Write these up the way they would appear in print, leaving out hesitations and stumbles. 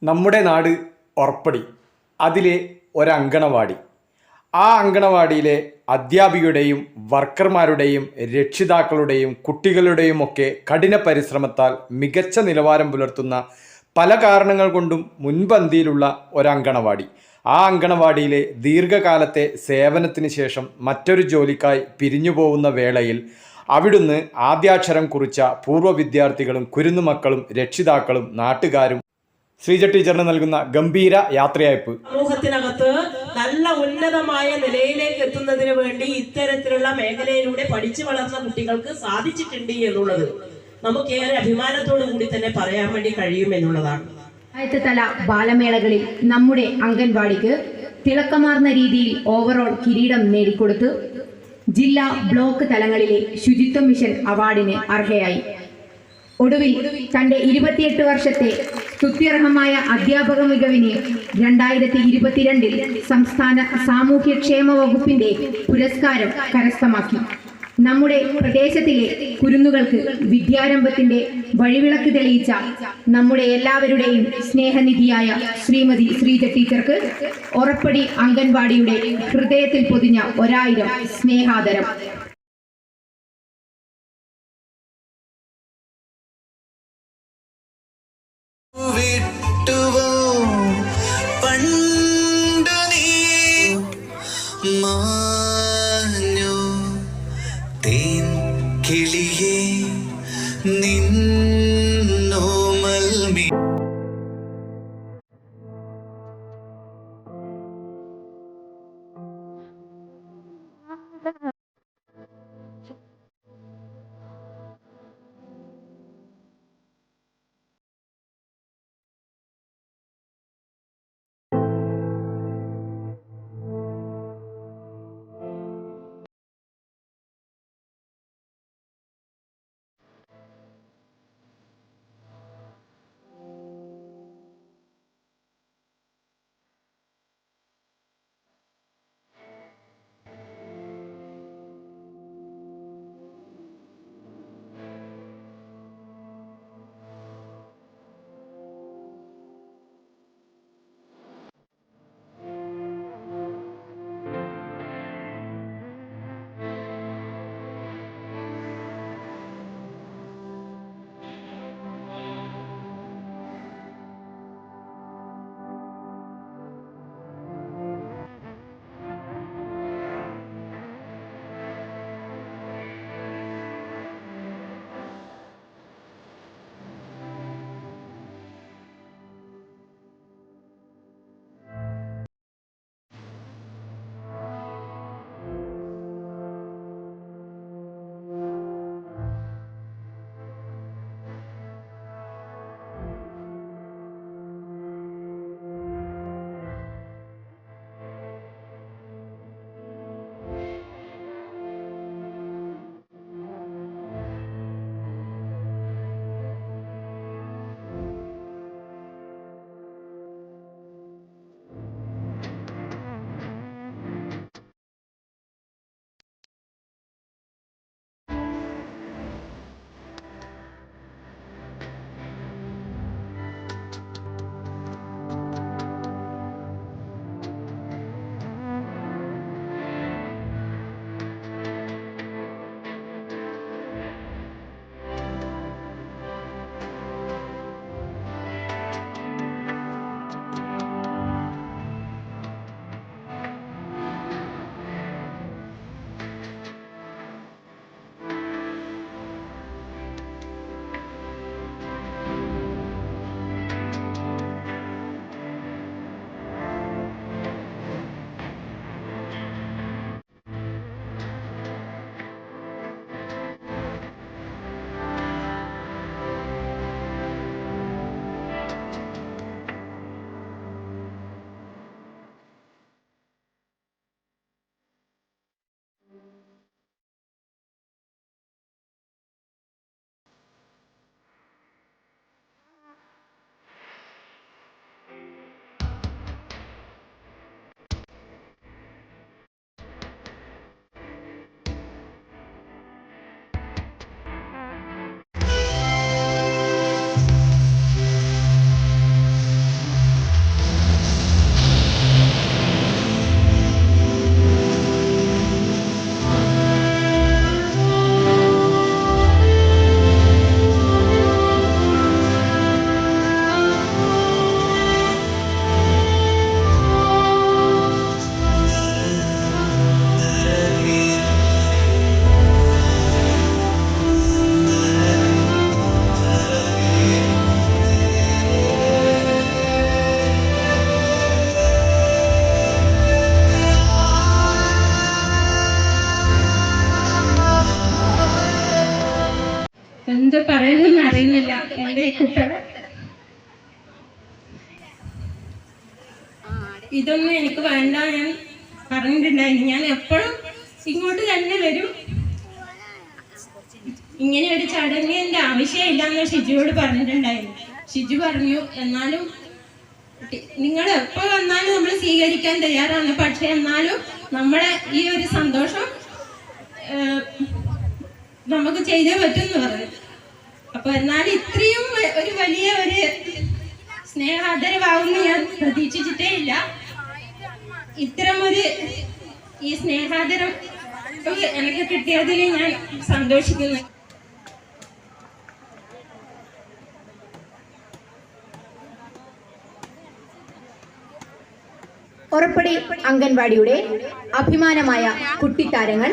നമ്മുടെ നാട് ഒറപ്പടി, അതിലെ ഒരങ്കണവാടി. ആ അങ്കണവാടിയിലെ അധ്യാപികയുടെയും വർക്കർമാരുടെയും രക്ഷിതാക്കളുടെയും കുട്ടികളുടെയും ഒക്കെ കഠിന പരിശ്രമത്താൽ മികച്ച നിലവാരം പുലർത്തുന്ന പല കാരണങ്ങൾ കൊണ്ടും മുൻപന്തിയിലുള്ള ഒരങ്കണവാടി. ആ അങ്കണവാടിയിലെ ദീർഘകാലത്തെ സേവനത്തിന് ശേഷം മറ്റൊരു ജോലിക്കായി പിരിഞ്ഞു പോകുന്ന വേളയിൽ അവിടുന്ന് ആദ്യാക്ഷരം കുറിച്ച പൂർവ്വ വിദ്യാർത്ഥികളും കുരുന്നുമക്കളും രക്ഷിതാക്കളും നാട്ടുകാരും ശ്രീജ ടീച്ചറിന് നൽകുന്ന ഗംഭീര യാത്രയയപ്പ്. സമൂഹത്തിനകത്ത് നല്ല ഉന്നതമായ നിലയിലേക്ക് എത്തുന്നതിന് വേണ്ടി ഇത്തരത്തിലുള്ള മേഖലയിലൂടെ പഠിച്ചു വളർന്ന കുട്ടികൾക്ക് സാധിച്ചിട്ടുണ്ട് എന്നുള്ളത് നമുക്കേറെ അഭിമാനത്തോടു കൂടി തന്നെ പറയാൻ വേണ്ടി കഴിയും എന്നുള്ളതാണ്. പഞ്ചായത്ത് തല ബാലമേളകളിൽ നമ്മുടെ അംഗൻവാടിക്ക് തിളക്കമാർന്ന രീതിയിൽ ഓവറോൾ കിരീടം നേടിക്കൊടുത്തു ജില്ലാ ബ്ലോക്ക് തലങ്ങളിലെ ശുചിത്വ മിഷൻ അവാർഡിന് അർഹയായി. ഒടുവിൽ തന്റെ 28 വർഷത്തെ സ്തുത്യർഹമായ അധ്യാപക മികവിന് 2022 സംസ്ഥാന സാമൂഹ്യക്ഷേമ വകുപ്പിന്റെ പുരസ്കാരം കരസ്ഥമാക്കി. നമ്മുടെ പ്രദേശത്തിലെ കുരുന്നുകൾക്ക് വിദ്യാരംഭത്തിന്റെ വഴിവിളക്ക് തെളിയിച്ച നമ്മുടെ എല്ലാവരുടെയും സ്നേഹനിധിയായ ശ്രീമതി ശ്രീജ ടീച്ചർക്ക് ഒറപ്പടി അംഗൻവാടിയുടെ ഹൃദയത്തിൽ പൊതിഞ്ഞ 1000 സ്നേഹാദരം. കിളിയേ നിന്നോമൽ ഇതൊന്നും എനിക്ക് വേണ്ട, ഞാൻ പറഞ്ഞിട്ടുണ്ടായിരുന്നു. ഞാൻ എപ്പോഴും ഇങ്ങോട്ട് തന്നെ വരും, ഇങ്ങനെ ഒരു ചടങ്ങിൻ്റെ ആവശ്യമില്ല എന്ന് ഷിജുവോട് പറഞ്ഞിട്ടുണ്ടായിരുന്നു. ഷിജു പറഞ്ഞു എന്നാലും നിങ്ങൾ എപ്പോൾ വന്നാലും നമ്മൾ സ്വീകരിക്കാൻ തയ്യാറാണ്, പക്ഷെ എന്നാലും നമ്മളെ ഈ ഒരു സന്തോഷം നമുക്ക് ചെയ്തേ പറ്റുമെന്ന് പറഞ്ഞു. അപ്പൊ എന്നാലും ഇത്രയും ഒരു വലിയ ഒരു സ്നേഹാദരവാകുമെന്ന് ഞാൻ പ്രതീക്ഷിച്ചിട്ടേ ഇല്ല. ഇത്തരമൊരു ഈ സ്നേഹാദരം എനിക്ക് കിട്ടിയതിൽ ഞാൻ സന്തോഷിക്കുന്നു. ഒറപ്പടി അംഗൻവാടിയുടെ അഭിമാനമായ കുട്ടിത്താരങ്ങൾ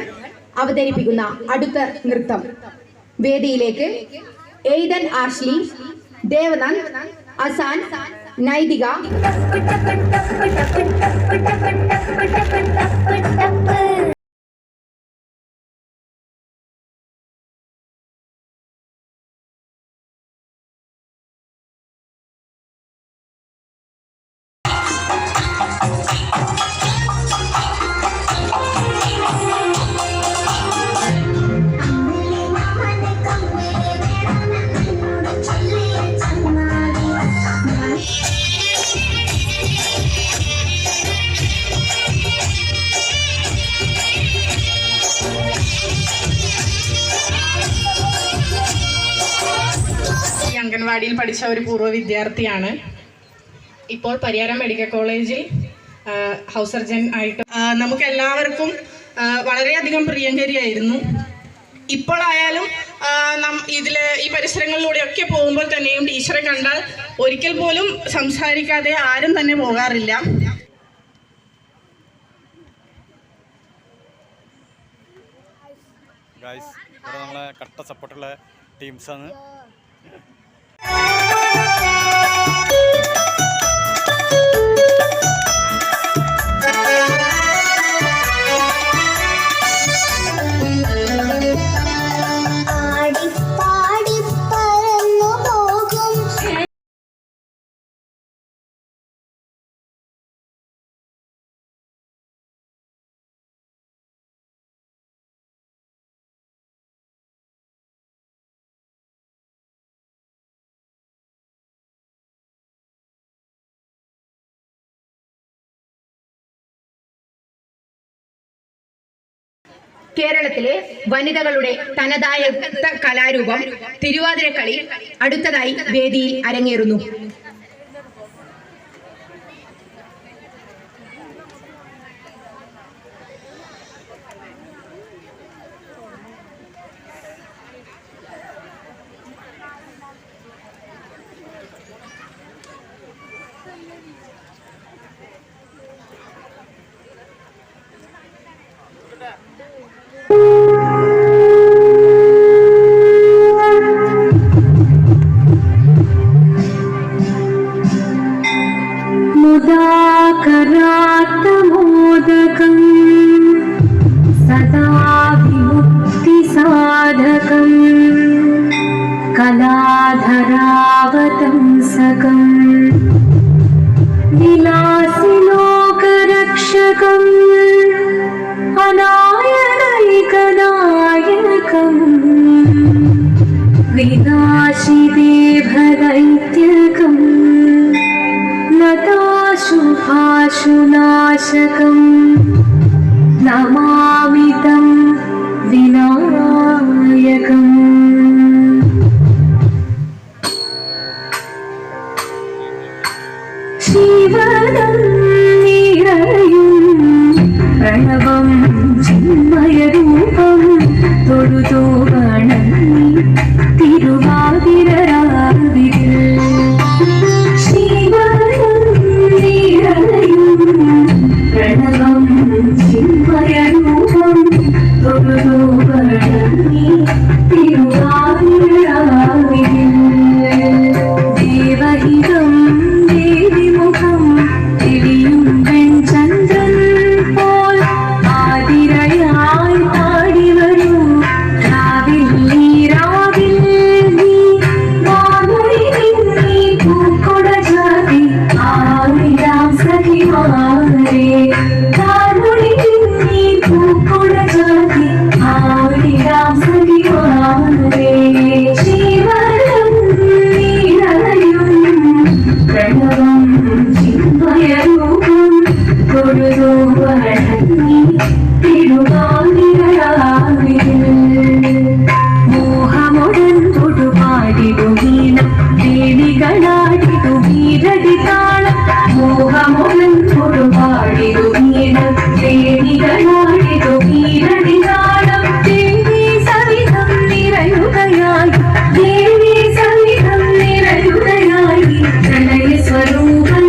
അവതരിപ്പിക്കുന്ന അടുത്ത നൃത്തം. വേദിയിലേക്ക് എയ്തൻ ആഷ്ലി, ദേവനന്ദ്, അസാൻ, നൈതിക. അംഗൻവാടിയിൽ പഠിച്ച ഒരു പൂർവ്വ വിദ്യാർത്ഥിയാണ്. ഇപ്പോൾ പരിയാരം മെഡിക്കൽ കോളേജിൽ ഹൗസ് സർജൻ ആയിട്ട് നമുക്ക് എല്ലാവർക്കും വളരെയധികം പ്രിയങ്കരിയായിരുന്നു. ഇപ്പോഴായാലും ഈ പരിസരങ്ങളിലൂടെയൊക്കെ പോകുമ്പോൾ തന്നെയും ടീച്ചറെ കണ്ടാൽ ഒരിക്കൽ പോലും സംസാരിക്കാതെ ആരും തന്നെ പോകാറില്ല. ഇവിടെ നമ്മളെ കട്ട സപ്പോർട്ടുള്ള ടീംസാണ്. കേരളത്തിലെ വനിതകളുടെ തനതായ കലാരൂപം തിരുവാതിരക്കളി അടുത്തതായി വേദിയിൽ അരങ്ങേറുന്നു. मुदाकरात्मोदकं सदा विमुक्तिसाधकं कलाधरावतंसकं विलासिलोकरक्षकम् अनायकैकनायकम् विनाशिदेभदैत्यकम् नताशुभाशुनाशकं नमामि तं विनायकम्. शिवनं निरयुं प्रणवं चिन्मयरूपं തൊഴുതോ വണങ്ങി തിരുവാതിരരാവിൽ പ്രണവം ചിന്മയരൂപം തൊഴുതോ വണങ്ങി തിരുവാതിരരാവിൽ ദേവഹിതം ദേവിമുഖം തെളിയും വെൺചന്ദ്രൻ പോൽ ആതിരയായി പാടി വരൂ രാവിൽ നീ ഭാവം ചിന്മയരൂപം തൊഴുതു വഴങ്ങി തിരുവാതിരയാവിൽ മോഹമുടൻ തൊടുപാടിടു വീണം ദേവികളാടിടു വീരടി താളം മോഹമുടൻ തൊടുപാടിടു വീണം ദേവികളാടിടു വീരടി താളം ദേവി സവിധം നിറയുകയായി ദേവി സവിധം നിറയുകയായി പ്രണയ സ്വരൂപം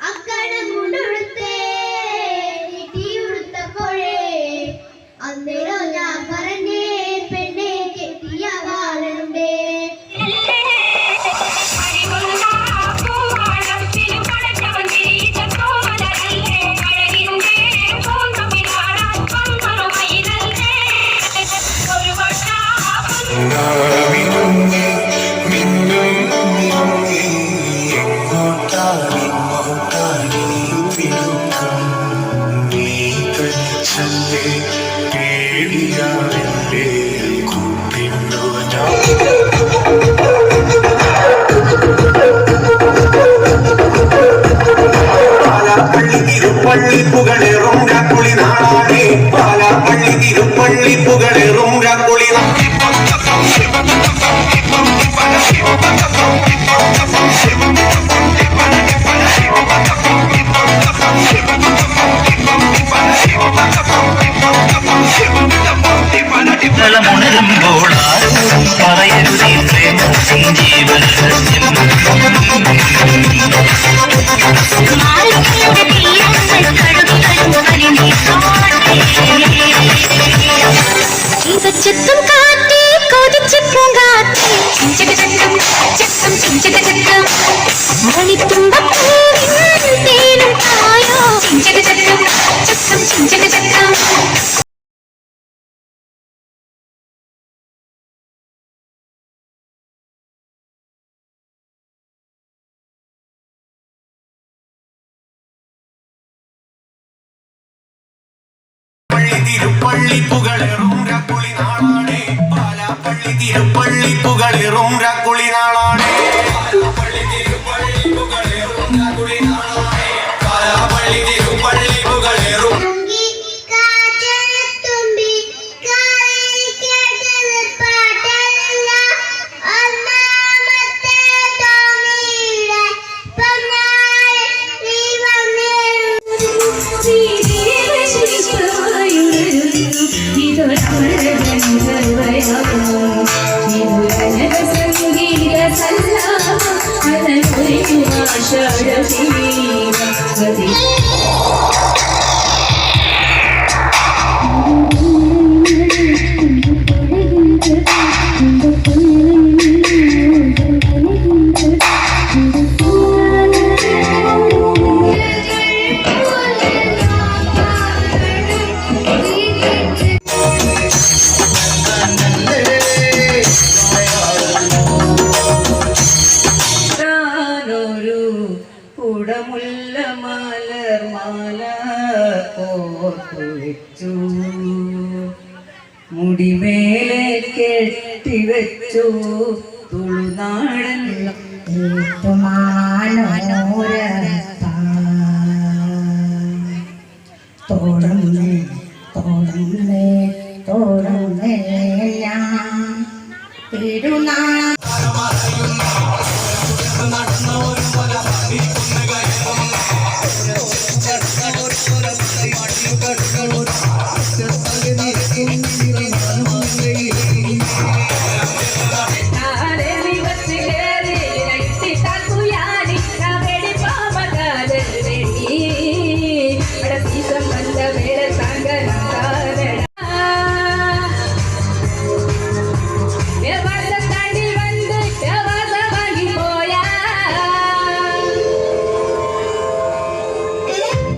അക്കണമുടുത്തേ നീട്ടിയുടുത്തപ്പോഴേ അന്നേരം ഞാൻ പറഞ്ഞേ പെണ്ണെ കെട്ടിയ വാളുണ്ടേ മിന്നും തിരുപ്പള്ളി പുകളെറും രാക്കുളി നാളാണേ പാലാപ്പള്ളി തിരുപ്പള്ളി പുകളെറും രാക്കുളി നാളാണേ പാലാപ്പള്ളി തിരുപ്പള്ളി പുകളെറും രാക്കുളി നാളാണേ പാലാപ്പള്ളി തിരുപ്പള്ളി പുകളെറും തുമ്പി കാലിൽ കേട്ടത് പാട്ടല്ല ഒന്നാമത്തെ തോണിയുടെ പൊന്നായ നീ കുടമുല്ല മലർ മാല കോർത്തു മുടിമേലെ കെട്ടിവെച്ചു തുളുനാടൻ തോടങ്ങേ തോടങ്ങേ തോടങ്ങേ തിരുനാൾ നടന്ന ഒരു